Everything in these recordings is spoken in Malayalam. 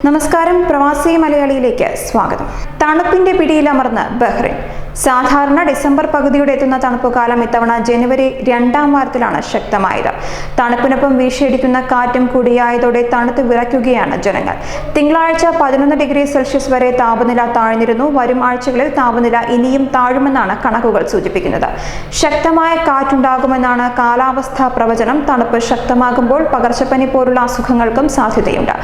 നമസ്കാരം, പ്രവാസി മലയാളിയിലേക്ക് സ്വാഗതം. തണുപ്പിന്റെ പിടിയിലമർന്ന് ബഹ്റൈൻ. സാധാരണ ഡിസംബർ പകുതിയോടെ എത്തുന്ന തണുപ്പുകാലം ഇത്തവണ ജനുവരി 2ാം വാരത്തിലാണ് ശക്തമായത്. തണുപ്പിനൊപ്പം വീശിയടിക്കുന്ന കാറ്റും കൂടിയായതോടെ തണുത്ത് വിറയ്ക്കുകയാണ് ജനങ്ങൾ. തിങ്കളാഴ്ച 11 ഡിഗ്രി സെൽഷ്യസ് വരെ താപനില താഴ്ന്നിരുന്നു. വരും ആഴ്ചകളിൽ താപനില ഇനിയും താഴുമെന്നാണ് കണക്കുകൾ സൂചിപ്പിക്കുന്നത്. ശക്തമായ കാറ്റുണ്ടാകുമെന്നാണ് കാലാവസ്ഥാ പ്രവചനം. തണുപ്പ് ശക്തമാകുമ്പോൾ പകർച്ചപ്പനി പോലുള്ള അസുഖങ്ങൾക്കും സാധ്യതയുണ്ട്.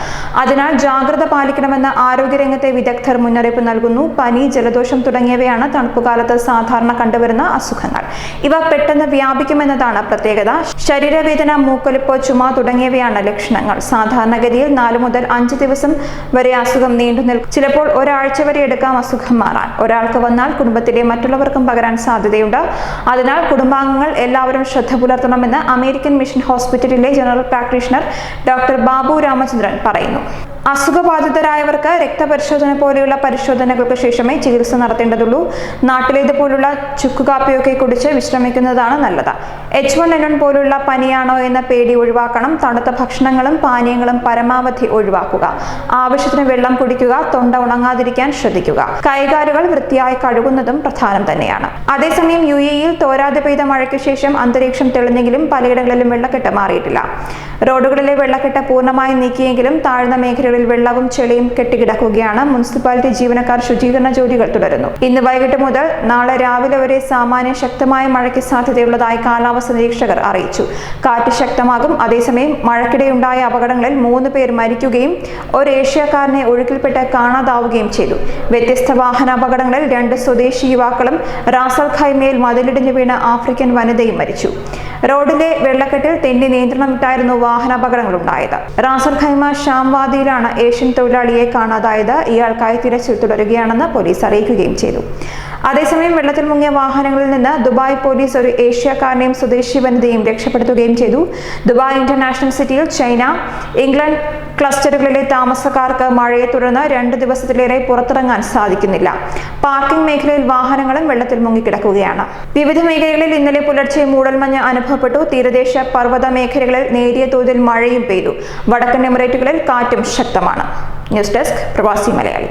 അതിനാൽ ജാഗ്രത പാലിക്കണമെന്ന് ആരോഗ്യരംഗത്തെ വിദഗ്ധർ മുന്നറിയിപ്പ് നൽകുന്നു. പനി, ജലദോഷം തുടങ്ങിയവയാണ് തണുപ്പുകാലത്ത് സാധാരണ കണ്ടുവരുന്ന അസുഖങ്ങൾ. ഇവ പെട്ടെന്ന് വ്യാപിക്കുമെന്നതാണ് പ്രത്യേകത. ശരീരവേദന, മൂക്കൊലിപ്പ്, ചുമ തുടങ്ങിയവയാണ് ലക്ഷണങ്ങൾ. സാധാരണഗതിയിൽ 4 മുതൽ 5 ദിവസം വരെ അസുഖം നീണ്ടുനിൽക്കും. ചിലപ്പോൾ ഒരാഴ്ച വരെ എടുക്കാം അസുഖം മാറാൻ. ഒരാൾക്ക് വന്നാൽ കുടുംബത്തിലെ മറ്റുള്ളവർക്കും പകരാൻ സാധ്യതയുണ്ട്. അതിനാൽ കുടുംബാംഗങ്ങൾ എല്ലാവരും ശ്രദ്ധ പുലർത്തണമെന്ന് അമേരിക്കൻ മിഷൻ ഹോസ്പിറ്റലിലെ general practitioner doctor Babu Ramachandran പറയുന്നു. അസുഖബാധിതരായവർക്ക് രക്തപരിശോധന പോലെയുള്ള പരിശോധനകൾക്ക് ശേഷമേ ചികിത്സ നടത്തേണ്ടതുള്ളൂ. നാട്ടിലേതുപോലുള്ള ചുക്കുകാപ്പിയൊക്കെ കുടിച്ച് വിശ്രമിക്കുന്നതാണ് നല്ലത്. H1N1 പോലുള്ള പനിയാണോ എന്ന പേടി ഒഴിവാക്കണം. തണുത്ത ഭക്ഷണങ്ങളും പാനീയങ്ങളും പരമാവധി ഒഴിവാക്കുക. ആവശ്യത്തിന് വെള്ളം കുടിക്കുക. തൊണ്ട ഉണങ്ങാതിരിക്കാൻ ശ്രദ്ധിക്കുക. കൈകാലുകൾ വൃത്തിയായി കഴുകുന്നതും പ്രധാനം തന്നെയാണ്. അതേസമയം UAE-യിൽ തോരാതെ പെയ്ത മഴയ്ക്ക് ശേഷം അന്തരീക്ഷം തെളിഞ്ഞെങ്കിലും പലയിടങ്ങളിലും വെള്ളക്കെട്ട് മാറിയിട്ടില്ല. റോഡുകളിലെ വെള്ളക്കെട്ട് പൂർണ്ണമായി നീക്കിയെങ്കിലും താഴ്ന്ന മേഖലകളിൽ വെള്ളവും ചെളിയും കെട്ടിക്കിടക്കുകയാണ്. മുനിസിപ്പാലിറ്റി ജീവനക്കാർ ശുചീകരണ ജോലികൾ തുടരുന്നു. ഇന്ന് വൈകിട്ട് മുതൽ നാളെ രാവിലെ വരെ സാമാന്യ ശക്തമായ മഴയ്ക്ക് സാധ്യതയുള്ളതായി കാലാവസ്ഥാ നിരീക്ഷകർ അറിയിച്ചു. കാറ്റ് ശക്തമാകും. അതേസമയം മഴയ്ക്കിടെയുണ്ടായ അപകടങ്ങളിൽ 3 പേർ മരിക്കുകയും ഒരു ഏഷ്യക്കാരനെ ഒഴുക്കിൽപ്പെട്ട് കാണാതാവുകയും ചെയ്തു. വ്യത്യസ്ത വാഹനാപകടങ്ങളിൽ 2 സ്വദേശി യുവാക്കളും റാസൽ ഖൈമയിൽ മതിലിടിഞ്ഞു വീണ ആഫ്രിക്കൻ വനിതയും മരിച്ചു. റോഡിലെ വെള്ളക്കെട്ടിൽ തെന്നി നിയന്ത്രണം വിട്ടായിരുന്നു വാഹനാപകടങ്ങൾ ഉണ്ടായത്. റാസൽ ഖൈമ ഷാംവാദിയിലാണ് ഏഷ്യൻ തൊഴിലാളിയെ കാണാതായത്. ഇയാൾക്കായി തിരച്ചിൽ തുടരുകയാണെന്ന് പോലീസ് അറിയിക്കുകയും ചെയ്തു. അതേസമയം വെള്ളത്തിൽ മുങ്ങിയ വാഹനങ്ങളിൽ നിന്ന് ദുബായ് പോലീസ് ഒരു ഏഷ്യക്കാരനെയും സ്വദേശി വനിതയും രക്ഷപ്പെടുത്തുകയും ചെയ്തു. ദുബായ് ഇന്റർനാഷണൽ സിറ്റിയിൽ ചൈന, ഇംഗ്ലണ്ട് ക്ലസ്റ്ററുകളിലെ താമസക്കാർക്ക് മഴയെ തുടർന്ന് 2 ദിവസത്തിലേറെ പുറത്തിറങ്ങാൻ സാധിക്കുന്നില്ല. പാർക്കിംഗ് മേഖലയിൽ വാഹനങ്ങളും വെള്ളത്തിൽ മുങ്ങിക്കിടക്കുകയാണ്. വിവിധ മേഖലകളിൽ ഇന്നലെ പുലർച്ചെ മൂടൽമഞ്ഞ് അനുഭവപ്പെട്ടു. തീരദേശ പർവ്വത മേഖലകളിൽ നേരിയ തോതിൽ മഴയും പെയ്തു. വടക്കൻ എമിറേറ്റുകളിൽ കാറ്റും ശക്തമാണ്. ന്യൂസ് ഡെസ്ക്, പ്രവാസി മലയാളി.